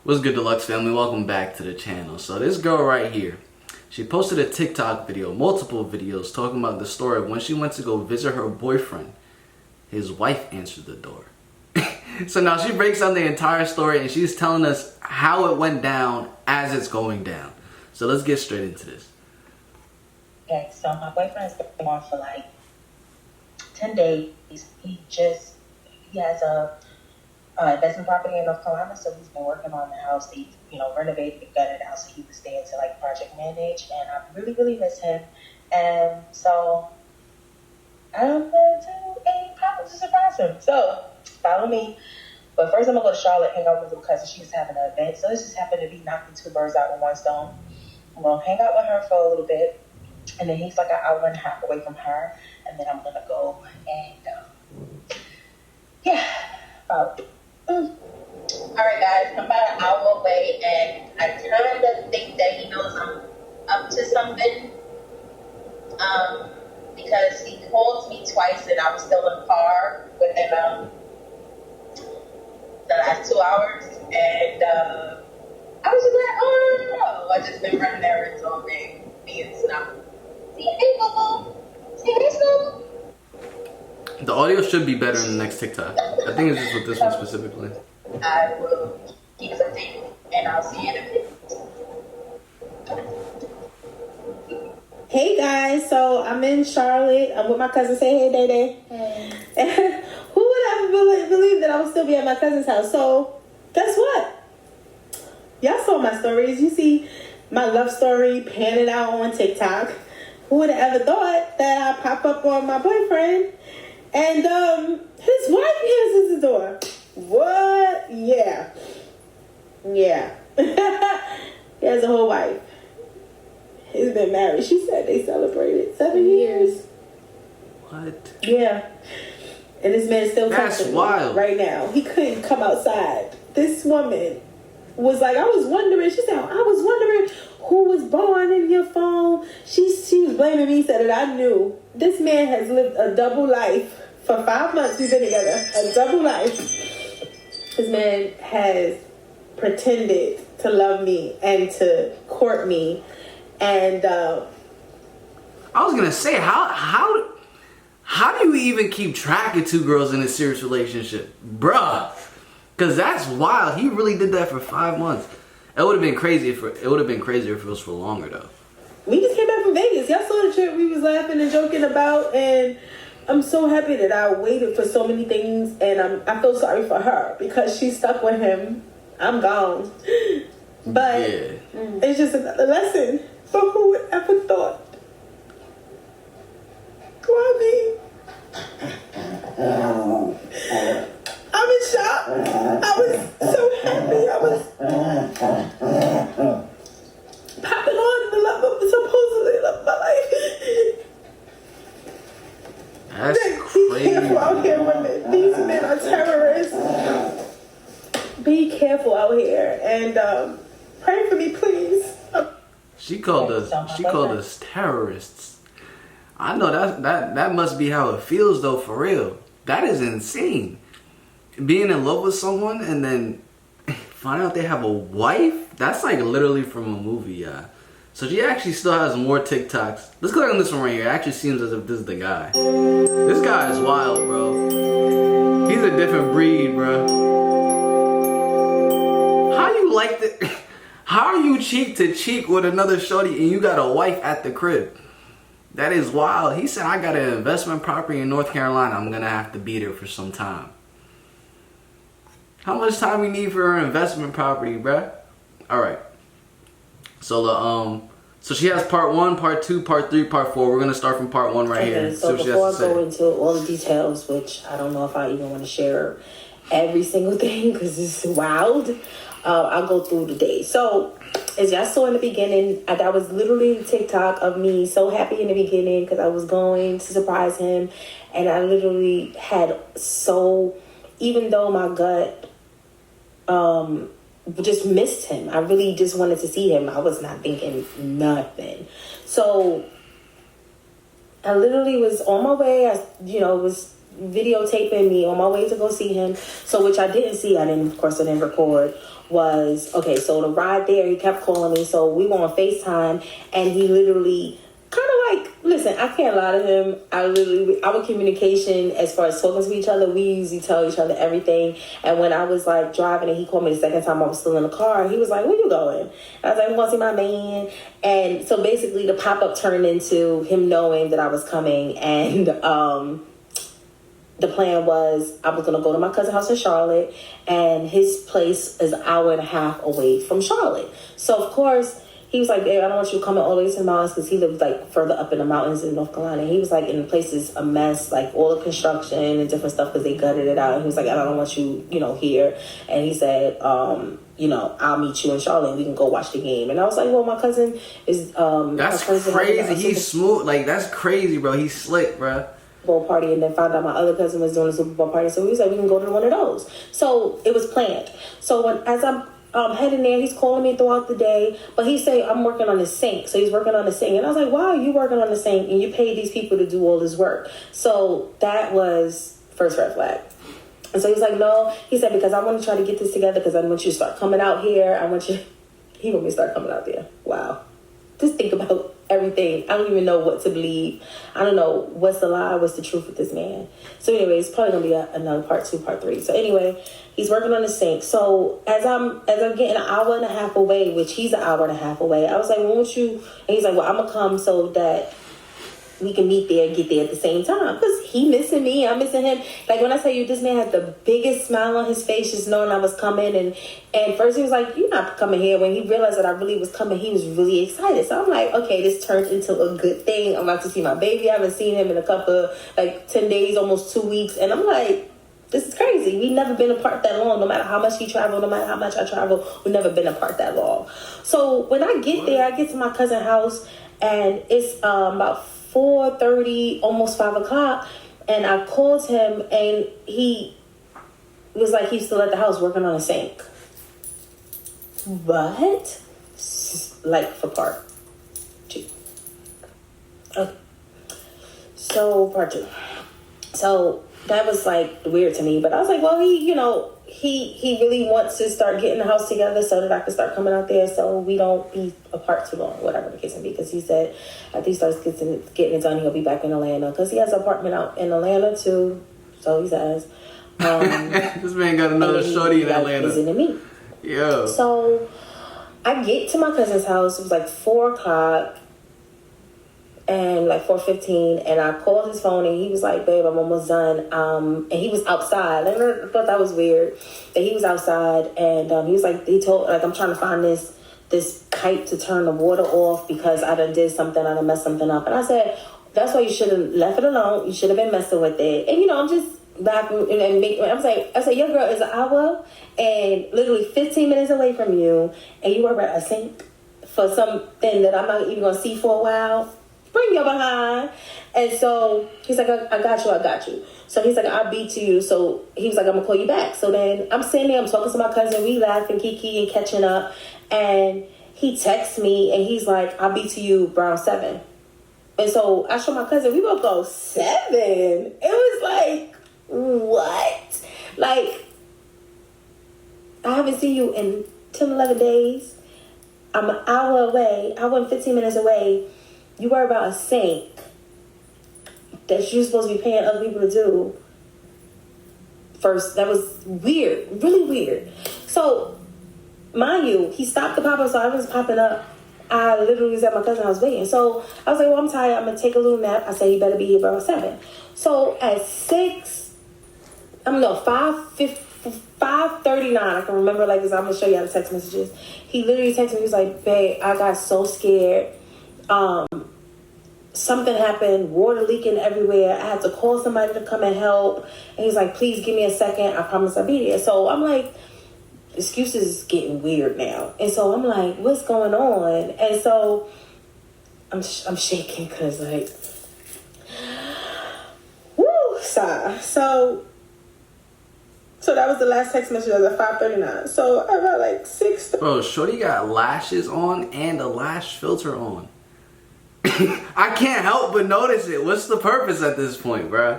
What's good, Deluxe family? Welcome back to the channel. So this girl right here, she posted a TikTok video, multiple videos, talking about the story of when she went to go visit her boyfriend. His wife answered the door. So now she breaks down the entire story and she's telling us how it went down as it's going down. So let's get straight into this. Okay, so my boyfriend's been on for like 10 days. He has a investment property in North Carolina, so he's been working on the house. He, renovated and gutted out, so he was there to like project manage, and I really, really miss him. And so I'm going to do a pop to surprise him. So follow me. But first, I'm gonna go to Charlotte, hang out with her cousin. She was having an event, so this just happened to be knocking two birds out with one stone. I'm gonna hang out with her for a little bit, and then he's like an hour and a half away from her, and then I'm gonna go and All right, guys, I'm about an hour away, and I kind of think that he knows I'm up to something. Because he called me twice, and I was still in the car within the last 2 hours, and I was just like, oh no, I just been running errands all day, being stuff. See, hey, Bubble. See, hey, Snoop. The audio should be better in the next TikTok. I think it's just with this one specifically. I will keep it updated, and I'll see you in a bit. Hey guys, so I'm in Charlotte. I'm with my cousin. Say hey, Day Day. Hey. Who would ever believe that I would still be at my cousin's house? So, guess what? Y'all saw my stories. You see my love story panning out on TikTok. Who would have ever thought that I'd pop up on my boyfriend and his wife answers the door? What? Yeah. He has a whole wife. He's been married. She said they celebrated 7 years. What? Yeah. And this man still That's talking wild. Right now. He couldn't come outside. This woman was like, I was wondering. She said, I was wondering who was born in your phone. She was blaming me, said that I knew. This man has lived a double life. For 5 months we've been together. A double life. This man has pretended to love me and to court me. And I was gonna say, how do you even keep track of two girls in a serious relationship, bruh? Cause that's wild. He really did that for 5 months. It would have been crazy if it was for longer though. We just came back from Vegas. Y'all saw the trip we was laughing and joking about, and I'm so happy that I waited for so many things, and I feel sorry for her because she stuck with him. I'm gone, but It's just another lesson. But who would ever thought? Why me? I'm in shock. I was so happy. I was popping on the love of supposedly love of my life. That's Be crazy. careful out here, women. These men are terrorists. Be careful out here, and pray for me, please. She called us terrorists. I know that must be how it feels though, for real. That is insane. Being in love with someone and then find out they have a wife. That's like literally from a movie, yeah. So she actually still has more TikToks. Let's click on this one right here. It actually seems as if this is the guy. This guy is wild, bro. He's a different breed, bro. How you like that? How are you cheek to cheek with another shorty and you got a wife at the crib? That is wild. He said, I got an investment property in North Carolina. I'm going to have to be there for some time. How much time you need for an investment property, bruh? All right. So so she has part 1, part 2, part 3, part 4. We're going to start from part 1 right here. So before I go into all the details, which I don't know if I even want to share every single thing because it's wild, I'll go through the day. So, as y'all saw in the beginning, that was literally the TikTok of me so happy in the beginning because I was going to surprise him. And I literally had even though my gut just missed him, I really just wanted to see him. I was not thinking nothing. So, I literally was on my way. I was videotaping me on my way to go see him. So, which I didn't see. Of course, I didn't record was, okay, so the ride there, he kept calling me. So we were on FaceTime, and he literally kind of like, listen, I can't lie to him. Our communication as far as talking to each other, we usually tell each other everything. And when I was like driving and he called me the second time I was still in the car, he was like, where you going? And I was like, I'm going to see my man. And so basically the pop-up turned into him knowing that I was coming. And the plan was I was going to go to my cousin's house in Charlotte, and his place is an hour and a half away from Charlotte. So of course, he was like, babe, I don't want you coming all the way to the mountains, because he lived like further up in the mountains in North Carolina. He was like, in the place is a mess, like all the construction and different stuff because they gutted it out. And he was like, I don't want you, here. And he said, I'll meet you in Charlotte and we can go watch the game. And I was like, well, my cousin is that's crazy. He's smooth. Like, that's crazy, bro. He's slick, bro. Bowl party, and then found out my other cousin was doing a Super Bowl party. So we was like, we can go to one of those. So it was planned. So as I'm heading there, he's calling me throughout the day, but he say I'm working on the sink. So he's working on the sink, and I was like, why are you working on the sink and you pay these people to do all this work? So that was first red flag. And so he's like, no, he said, because I want to try to get this together, because I want you to start coming out here. He want me to start coming out there. Wow. Just think about everything. I don't even know what to believe. I don't know what's the lie, what's the truth with this man. So anyway, it's probably gonna be another part 2, part 3. So anyway, he's working on the sink. So as I'm getting an hour and a half away, which he's an hour and a half away, I was like, won't you? And he's like, well, I'm gonna come so that we can meet there and get there at the same time, because he missing me, I'm missing him. Like, when I tell you, this man had the biggest smile on his face just knowing I was coming. And first he was like, you're not coming here. When he realized that I really was coming, he was really excited. So I'm like, okay, this turned into a good thing. I'm about to see my baby. I haven't seen him in a couple of 10 days, almost 2 weeks. And I'm like, this is crazy. We've never been apart that long. No matter how much he traveled, no matter how much I travel, we've never been apart that long. So when I get there, I get to my cousin's house, and it's about 4:30, almost 5 o'clock, and I called him, and he was like, he's still at the house working on a sink. What? Like, for part 2. Okay. So part 2. So that was like weird to me, but I was like, well, he really wants to start getting the house together so that I can start coming out there, so we don't be apart too long, whatever the case may be. Because he said after he starts getting it done, he'll be back in Atlanta, because he has an apartment out in Atlanta too. So he says, this man got another shorty in Atlanta. Visiting me. Yeah. So I get to my cousin's house. It was like 4 o'clock. And 4:15, and I called his phone, and he was like, babe, I'm almost done. And he was outside. And I thought that was weird that he was outside, and he was like, I'm trying to find this pipe to turn the water off, because I done did something, I done messed something up. And I said, that's why you should have left it alone. You should have been messing with it. And I'm just laughing, and I said, your girl is an hour and literally 15 minutes away from you, and you were at a sink for something that I'm not even gonna see for a while. Bring your behind. And so he's like, I got you. So he's like, I'll beat you. So he was like, I'm gonna call you back. So then I'm sitting there, I'm talking to my cousin, we laughing, kiki, and catching up. And he texts me, and he's like, I'll beat you around 7. And so I showed my cousin, we both go 7. It was like, what? Like, I haven't seen you in 10, 11 days. I'm an hour away. I went 15 minutes away. You worry about a sink that you're supposed to be paying other people to do. First, that was weird, really weird. So, mind you, he stopped the pop-up, so I was popping up. I literally was at my cousin's house waiting. So I was like, well, I'm tired. I'm going to take a little nap. I said, he better be here by 7. So at 5:39, I can remember like this. I'm going to show you all the text messages. He literally texted me. He was like, babe, I got so scared. Something happened, water leaking everywhere. I had to call somebody to come and help. And he's like, please give me a second. I promise I'll be there. So I'm like, excuses is getting weird now. And so I'm like, what's going on? And so I'm shaking because like, woo, sigh. So that was the last text message at 5:39. So about like 6. Bro, shorty got lashes on and a lash filter on. I can't help but notice it. What's the purpose at this point, bro?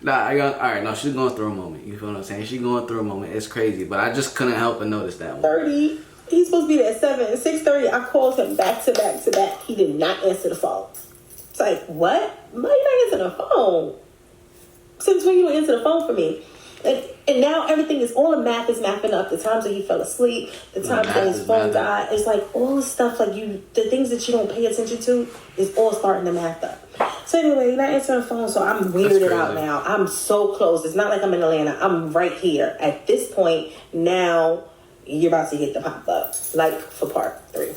Alright, no, she's going through a moment. You feel what I'm saying? She's going through a moment. It's crazy, but I just couldn't help but notice that one. 30. He's supposed to be there at 7. 6:30, I called him back to back to back. He did not answer the phone. It's like, what? Why you not answering the phone? Since when you don't answer the phone for me? And now everything is, all the math is mapping up. The times that he fell asleep, the times that his phone died. It's like all the stuff, like the things that you don't pay attention to is all starting to map up. So anyway, not answering the phone, so I'm weirded out now. I'm so close. It's not like I'm in Atlanta. I'm right here. At this point, now you're about to hit the pop-up, like for part 3.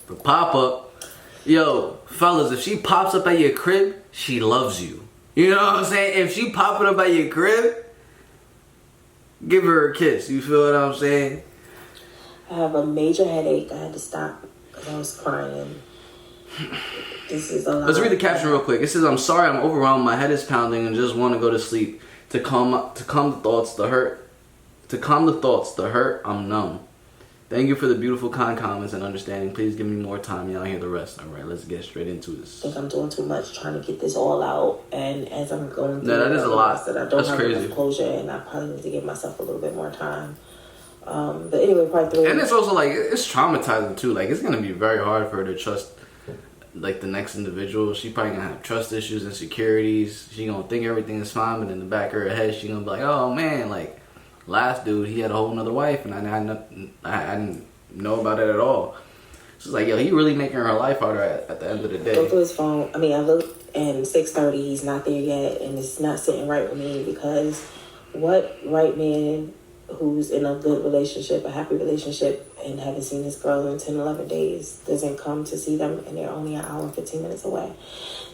The pop-up. Yo, fellas, if she pops up at your crib, she loves you. You know what I'm saying? If she popping up at your crib, give her a kiss. You feel what I'm saying? I have a major headache. I had to stop because I was crying. This is a lot. Let's read the caption real quick. It says, "I'm sorry, I'm overwhelmed. My head is pounding and just want to go to sleep. To calm the thoughts, the hurt. To calm the thoughts, the hurt. I'm numb. Thank you for the beautiful, kind comments and understanding. Please give me more time. Y'all hear the rest. All right, let's get straight into this." I think I'm doing too much trying to get this all out, and as I'm going through, that is a lot. That I don't That's have crazy. enough closure, and I probably need to give myself a little bit more time. But anyway, part 3. And it's also like, it's traumatizing too. Like, it's gonna be very hard for her to trust like the next individual. She probably gonna have trust issues, insecurities. She gonna think everything is fine, but in the back of her head, she gonna be like, "Oh man, like last dude, he had a whole nother wife, and I didn't know about it at all." So it's like, yo, he really making her life harder at the end of the day. Go through his phone. I mean, I looked, and 6:30, he's not there yet, and it's not sitting right with me, because what right man who's in a good relationship, a happy relationship, and haven't seen his girl in 10, 11 days doesn't come to see them, and they're only an hour and 15 minutes away?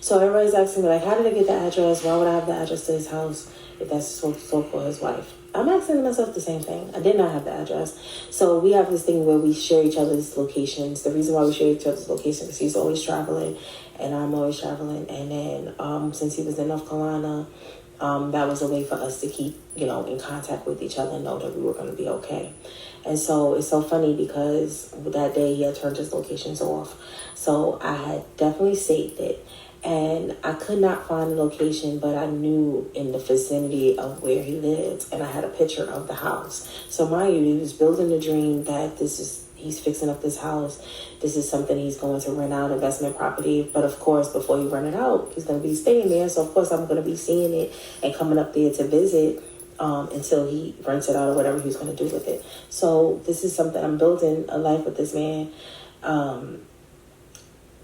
So everybody's asking me, like, how did I get the address? Why would I have the address to his house if that's so for his wife? I'm asking myself the same thing. I did not have the address. So we have this thing where we share each other's locations. The reason why we share each other's locations is he's always traveling and I'm always traveling. And then since he was in North Carolina, that was a way for us to keep, in contact with each other and know that we were going to be okay. And so it's so funny because that day he had turned his locations off. So I had definitely saved it. And I could not find the location, but I knew in the vicinity of where he lived, and I had a picture of the house. So mind you, he was building the dream that he's fixing up this house. This is something he's going to rent out, investment property. But of course, before he rent it out, he's going to be staying there. So of course, I'm going to be seeing it and coming up there to visit until he rents it out or whatever he's going to do with it. So this is something, I'm building a life with this man.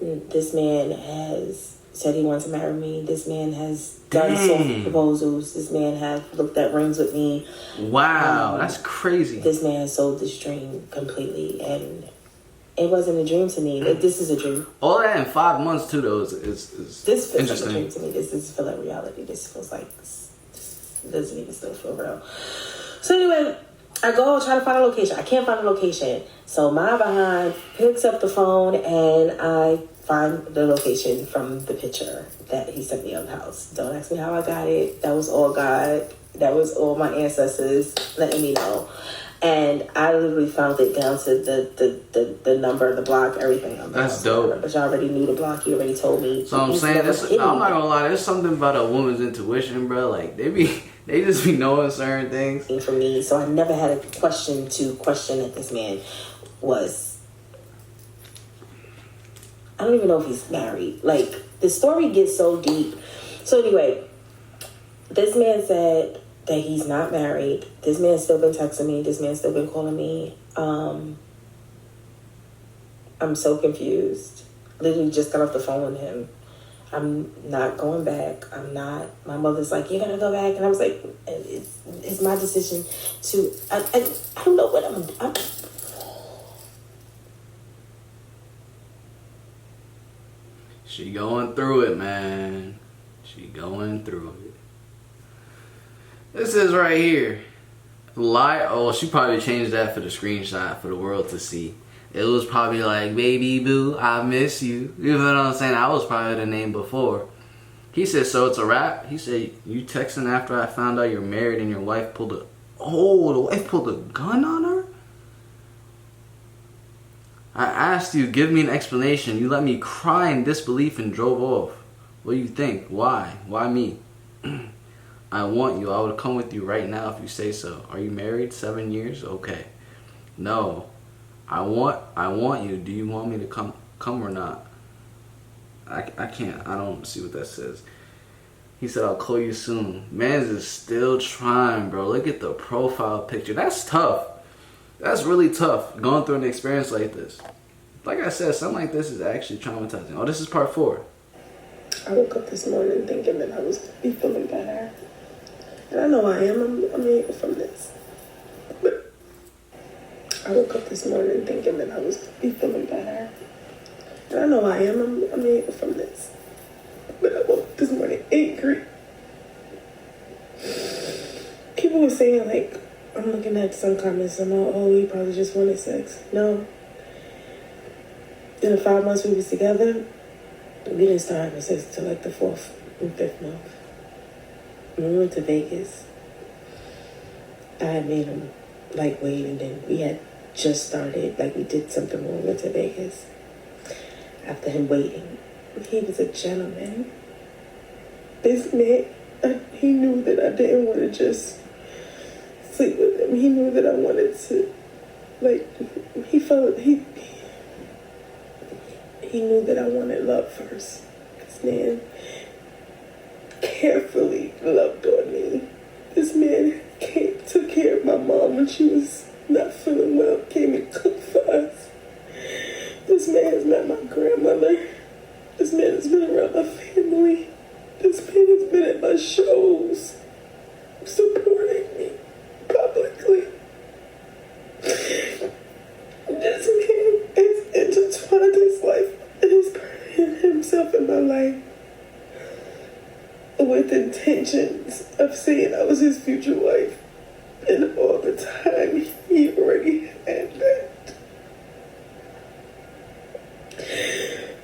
This man has said he wants to marry me. This man has done soft proposals. This man has looked at rings with me. Wow, that's crazy. This man has sold this dream completely, and it wasn't a dream to me. This is a dream. All that in 5 months too, though, is this feels interesting. like a dream to me. This doesn't feel like reality. This feels like this doesn't even still feel real. So anyway, I go try to find a location. I can't find a location. So my behind picks up the phone and I find the location from the picture that he sent me of the house. Don't ask me how I got it. That was all God. That was all my ancestors letting me know. And I literally found it down to the number, the block, everything. On the That's house. dope. But you already knew the block. You already told me. So I'm saying, I'm not gonna lie. There's something about a woman's intuition, bro. Like they just be knowing certain things. For me, so I never had a question that this man was. I don't even know if he's married. Like, the story gets so deep. So anyway, this man said that he's not married. This man's still been texting me. This man's still been calling me. I'm so confused. Literally just got off the phone with him. I'm not going back. I'm not. My mother's like, you're going to go back? And I was like, it's my decision to... I don't know what I'm She going through it, man. She going through it. This is right here. Lie. Oh, she probably changed that for the screenshot for the world to see. It was probably like, baby boo, I miss you. You know what I'm saying? That was probably the name before. He said, so it's a wrap? He said, you texting after I found out you're married and your wife pulled a... Oh, the wife pulled a gun on her? I asked you, give me an explanation. You let me cry in disbelief and drove off. What do you think? Why? Why me? I want you. I would come with you right now if you say so. Are you married? 7 years? Okay. No. I want you. Do you want me to come or not? I can't. I don't see what that says. He said, I'll call you soon. Man's is still trying, bro. Look at the profile picture. That's tough. That's really tough, going through an experience like this. Like I said, something like this is actually traumatizing. Oh, this is part 4. I woke up this morning thinking that I was going to be feeling better. And I know I am. I'm healed from this. But I woke up this morning thinking that I was going to be feeling better. And I know I am. I'm healed from this. But I woke up this morning angry. People were saying, like, I'm looking at some comments and oh, he probably just wanted sex. No. In the 5 months we was together, we didn't start having sex until like the 4th and 5th month. When we went to Vegas, I had made him lightweight, and then we had just started, like we did something when we went to Vegas. After him waiting, he was a gentleman. This man, he knew that I didn't want to just sleep with him. He knew that I wanted to, like, he knew that I wanted love first. This man carefully loved on me. This man took care of my mom when she was not feeling well, came and cooked for us. This man has met my grandmother. This man has been around my family. This man has been at my shows, supporting me publicly. This man has intertwined his life and has put himself in my life with intentions of saying I was his future wife. And all the time, he already had that.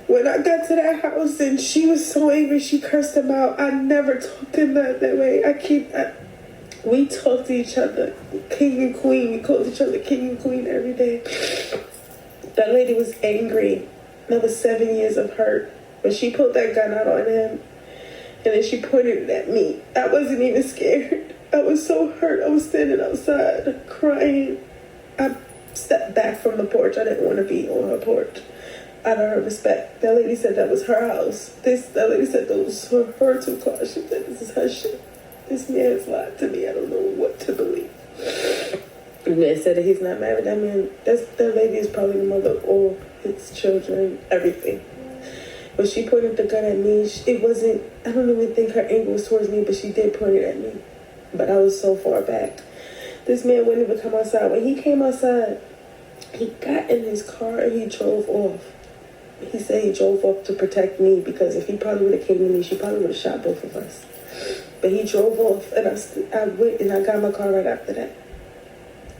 When I got to that house and she was so angry, she cursed him out. I never talked to him that way. We talked to each other, king and queen. We called each other king and queen every day. That lady was angry. Another 7 years of hurt. When she pulled that gun out on him, and then she pointed it at me, I wasn't even scared. I was so hurt. I was standing outside crying. I stepped back from the porch. I didn't want to be on her porch. Out of her respect. That lady said that was her house. That lady said those were her 2 cars. She said this is her shit. This man's lied to me. I don't know what to believe. The man said that he's not married. That lady is probably the mother of all his children, everything. When she pointed the gun at me, it wasn't, I don't even think her anger was towards me, but she did point it at me. But I was so far back. This man wouldn't even come outside. When he came outside, he got in his car and he drove off. He said he drove off to protect me, because if he probably would have came to me, she probably would have shot both of us. But he drove off, and I went and I got my car right after that.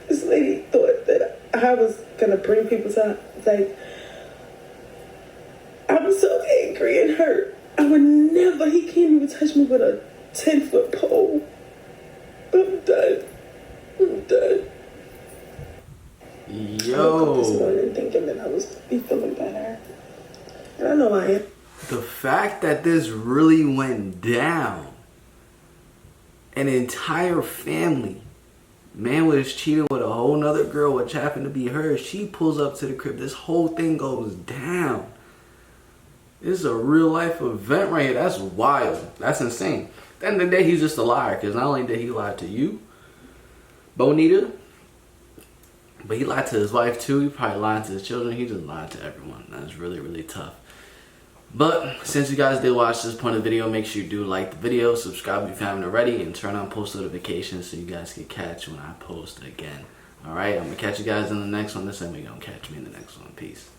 This lady thought that I was going to bring people to, like, I was so angry and hurt. I would never, he can't even touch me with a 10-foot pole. I'm done. I woke up this morning thinking that I was going to be feeling better. And I know I am. The fact that this really went down, an entire family, man was cheating with a whole nother girl, which happened to be her. She pulls up to the crib. This whole thing goes down. This is a real life event right here. That's wild. That's insane. At the end of the day, he's just a liar, because not only did he lie to you, Bonita, but he lied to his wife too. He probably lied to his children. He just lied to everyone. That's really, really tough. But since you guys did watch this point of the video, make sure you do like the video, subscribe if you haven't already, and turn on post notifications so you guys can catch when I post again. Alright, I'm going to catch you guys in the next one. This time you're going to catch me in the next one. Peace.